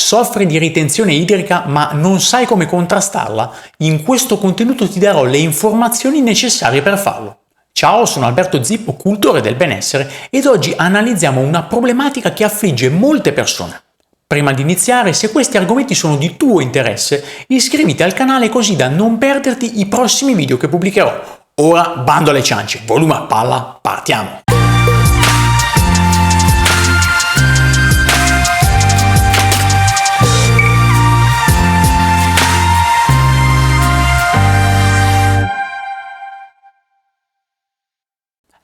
Soffri di ritenzione idrica ma non sai come contrastarla? In questo contenuto ti darò le informazioni necessarie per farlo. Ciao, sono Alberto Zippo, cultore del benessere, ed oggi analizziamo una problematica che affligge molte persone. Prima di iniziare, se questi argomenti sono di tuo interesse, iscriviti al canale così da non perderti i prossimi video che pubblicherò. Ora bando alle ciance, volume a palla, partiamo!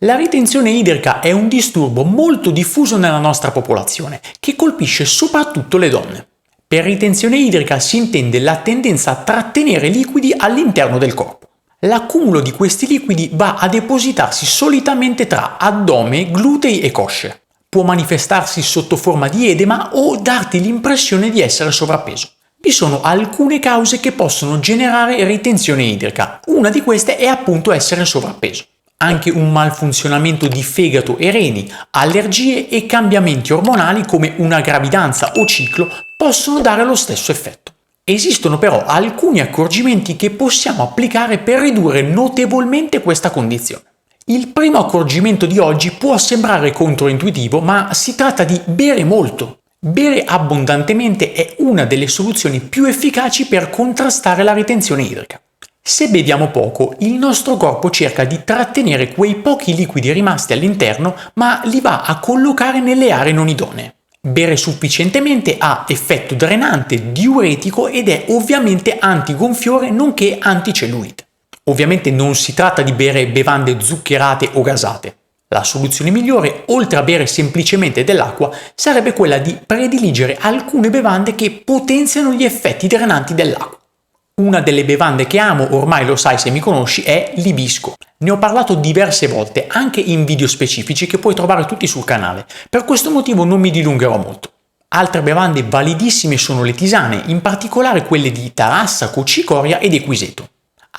La ritenzione idrica è un disturbo molto diffuso nella nostra popolazione, che colpisce soprattutto le donne. Per ritenzione idrica si intende la tendenza a trattenere liquidi all'interno del corpo. L'accumulo di questi liquidi va a depositarsi solitamente tra addome, glutei e cosce. Può manifestarsi sotto forma di edema o darti l'impressione di essere sovrappeso. Vi sono alcune cause che possono generare ritenzione idrica. Una di queste è appunto essere sovrappeso. Anche un malfunzionamento di fegato e reni, allergie e cambiamenti ormonali come una gravidanza o ciclo possono dare lo stesso effetto. Esistono però alcuni accorgimenti che possiamo applicare per ridurre notevolmente questa condizione. Il primo accorgimento di oggi può sembrare controintuitivo, ma si tratta di bere molto. Bere abbondantemente è una delle soluzioni più efficaci per contrastare la ritenzione idrica. Se beviamo poco, il nostro corpo cerca di trattenere quei pochi liquidi rimasti all'interno, ma li va a collocare nelle aree non idonee. Bere sufficientemente ha effetto drenante, diuretico ed è ovviamente antigonfiore nonché anticellulite. Ovviamente non si tratta di bere bevande zuccherate o gasate. La soluzione migliore, oltre a bere semplicemente dell'acqua, sarebbe quella di prediligere alcune bevande che potenziano gli effetti drenanti dell'acqua. Una delle bevande che amo, ormai lo sai se mi conosci, è l'ibisco. Ne ho parlato diverse volte, anche in video specifici che puoi trovare tutti sul canale. Per questo motivo non mi dilungherò molto. Altre bevande validissime sono le tisane, in particolare quelle di tarassaco, cicoria ed equiseto.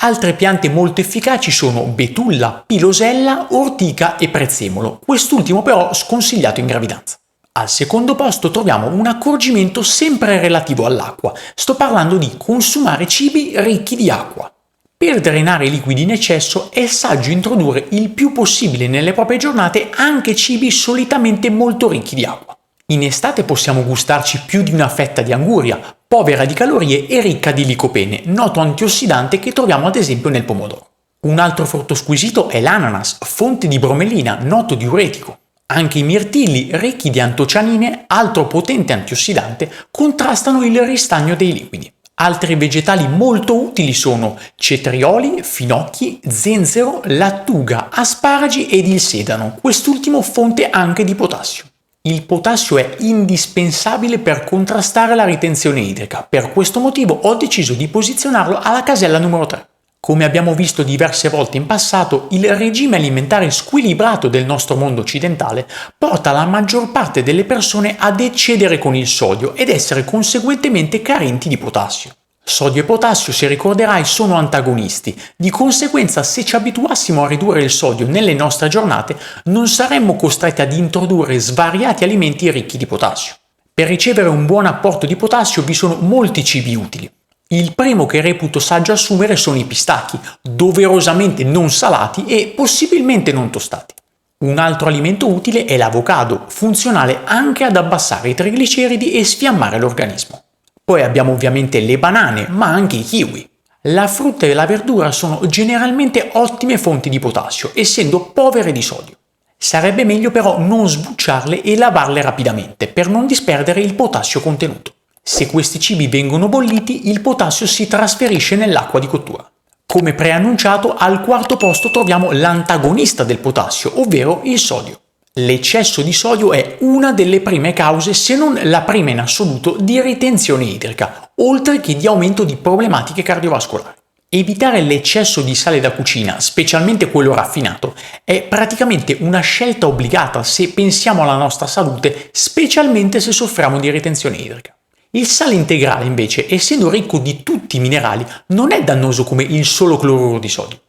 Altre piante molto efficaci sono betulla, pilosella, ortica e prezzemolo, quest'ultimo però sconsigliato in gravidanza. Al secondo posto troviamo un accorgimento sempre relativo all'acqua. Sto parlando di consumare cibi ricchi di acqua. Per drenare i liquidi in eccesso è saggio introdurre il più possibile nelle proprie giornate anche cibi solitamente molto ricchi di acqua. In estate possiamo gustarci più di una fetta di anguria, povera di calorie e ricca di licopene, noto antiossidante che troviamo ad esempio nel pomodoro. Un altro frutto squisito è l'ananas, fonte di bromelina, noto diuretico. Anche i mirtilli, ricchi di antocianine, altro potente antiossidante, contrastano il ristagno dei liquidi. Altri vegetali molto utili sono cetrioli, finocchi, zenzero, lattuga, asparagi ed il sedano, quest'ultimo fonte anche di potassio. Il potassio è indispensabile per contrastare la ritenzione idrica, per questo motivo ho deciso di posizionarlo alla casella numero 3. Come abbiamo visto diverse volte in passato, il regime alimentare squilibrato del nostro mondo occidentale porta la maggior parte delle persone ad eccedere con il sodio ed essere conseguentemente carenti di potassio. Sodio e potassio, se ricorderai, sono antagonisti, di conseguenza se ci abituassimo a ridurre il sodio nelle nostre giornate non saremmo costretti ad introdurre svariati alimenti ricchi di potassio. Per ricevere un buon apporto di potassio vi sono molti cibi utili. Il primo che reputo saggio assumere sono i pistacchi, doverosamente non salati e possibilmente non tostati. Un altro alimento utile è l'avocado, funzionale anche ad abbassare i trigliceridi e sfiammare l'organismo. Poi abbiamo ovviamente le banane, ma anche i kiwi. La frutta e la verdura sono generalmente ottime fonti di potassio, essendo povere di sodio. Sarebbe meglio però non sbucciarle e lavarle rapidamente per non disperdere il potassio contenuto. Se questi cibi vengono bolliti, il potassio si trasferisce nell'acqua di cottura. Come preannunciato, al quarto posto troviamo l'antagonista del potassio, ovvero il sodio. L'eccesso di sodio è una delle prime cause, se non la prima in assoluto, di ritenzione idrica, oltre che di aumento di problematiche cardiovascolari. Evitare l'eccesso di sale da cucina, specialmente quello raffinato, è praticamente una scelta obbligata se pensiamo alla nostra salute, specialmente se soffriamo di ritenzione idrica. Il sale integrale, invece, essendo ricco di tutti i minerali, non è dannoso come il solo cloruro di sodio.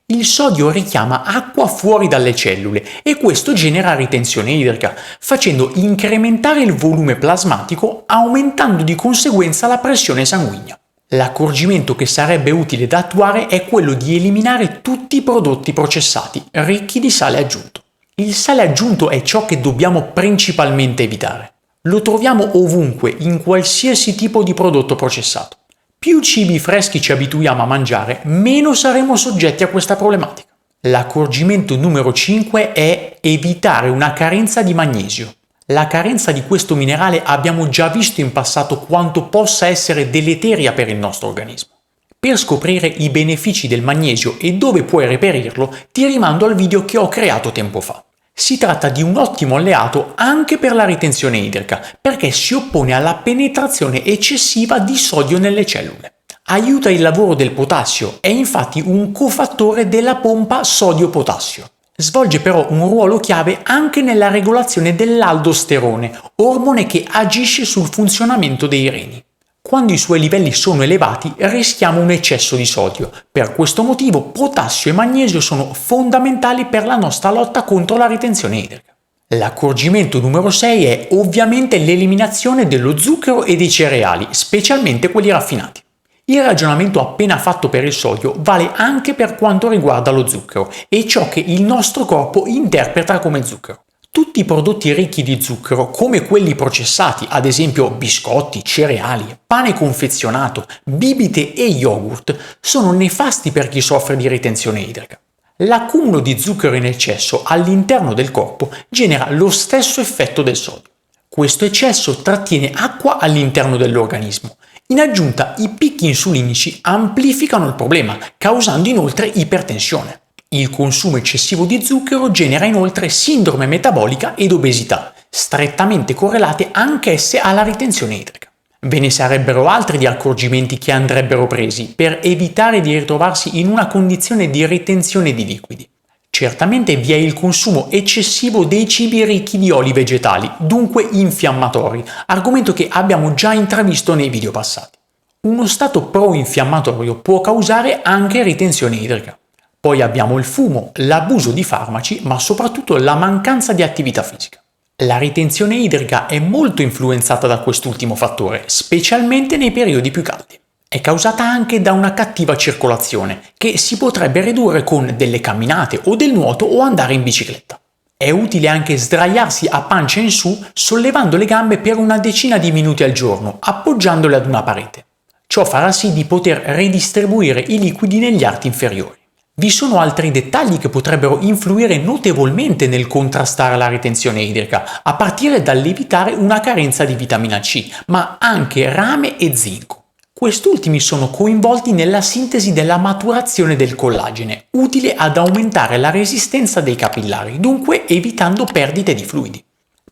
Il sodio richiama acqua fuori dalle cellule e questo genera ritenzione idrica, facendo incrementare il volume plasmatico, aumentando di conseguenza la pressione sanguigna. L'accorgimento che sarebbe utile da attuare è quello di eliminare tutti i prodotti processati ricchi di sale aggiunto. Il sale aggiunto è ciò che dobbiamo principalmente evitare. Lo troviamo ovunque, in qualsiasi tipo di prodotto processato. Più cibi freschi ci abituiamo a mangiare, meno saremo soggetti a questa problematica. L'accorgimento numero 5 è evitare una carenza di magnesio. La carenza di questo minerale abbiamo già visto in passato quanto possa essere deleteria per il nostro organismo. Per scoprire i benefici del magnesio e dove puoi reperirlo, ti rimando al video che ho creato tempo fa. Si tratta di un ottimo alleato anche per la ritenzione idrica, perché si oppone alla penetrazione eccessiva di sodio nelle cellule. Aiuta il lavoro del potassio, è infatti un cofattore della pompa sodio-potassio. Svolge però un ruolo chiave anche nella regolazione dell'aldosterone, ormone che agisce sul funzionamento dei reni. Quando i suoi livelli sono elevati rischiamo un eccesso di sodio. Per questo motivo potassio e magnesio sono fondamentali per la nostra lotta contro la ritenzione idrica. L'accorgimento numero 6 è ovviamente l'eliminazione dello zucchero e dei cereali, specialmente quelli raffinati. Il ragionamento appena fatto per il sodio vale anche per quanto riguarda lo zucchero e ciò che il nostro corpo interpreta come zucchero. Tutti i prodotti ricchi di zucchero, come quelli processati, ad esempio biscotti, cereali, pane confezionato, bibite e yogurt, sono nefasti per chi soffre di ritenzione idrica. L'accumulo di zucchero in eccesso all'interno del corpo genera lo stesso effetto del sodio. Questo eccesso trattiene acqua all'interno dell'organismo. In aggiunta, i picchi insulinici amplificano il problema, causando inoltre ipertensione. Il consumo eccessivo di zucchero genera inoltre sindrome metabolica ed obesità, strettamente correlate anch'esse alla ritenzione idrica. Ve ne sarebbero altri di accorgimenti che andrebbero presi per evitare di ritrovarsi in una condizione di ritenzione di liquidi. Certamente vi è il consumo eccessivo dei cibi ricchi di oli vegetali, dunque infiammatori, argomento che abbiamo già intravisto nei video passati. Uno stato pro-infiammatorio può causare anche ritenzione idrica. Poi abbiamo il fumo, l'abuso di farmaci, ma soprattutto la mancanza di attività fisica. La ritenzione idrica è molto influenzata da quest'ultimo fattore, specialmente nei periodi più caldi. È causata anche da una cattiva circolazione, che si potrebbe ridurre con delle camminate o del nuoto o andare in bicicletta. È utile anche sdraiarsi a pancia in su, sollevando le gambe per una decina di minuti al giorno, appoggiandole ad una parete. Ciò farà sì di poter ridistribuire i liquidi negli arti inferiori. Vi sono altri dettagli che potrebbero influire notevolmente nel contrastare la ritenzione idrica, a partire dall'evitare una carenza di vitamina C, ma anche rame e zinco. Quest'ultimi sono coinvolti nella sintesi della maturazione del collagene, utile ad aumentare la resistenza dei capillari, dunque evitando perdite di fluidi.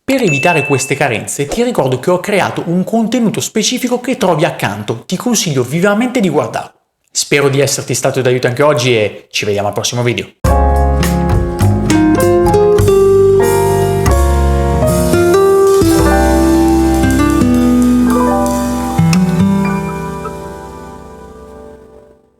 Per evitare queste carenze ti ricordo che ho creato un contenuto specifico che trovi accanto, ti consiglio vivamente di guardarlo. Spero di esserti stato d'aiuto anche oggi e ci vediamo al prossimo video.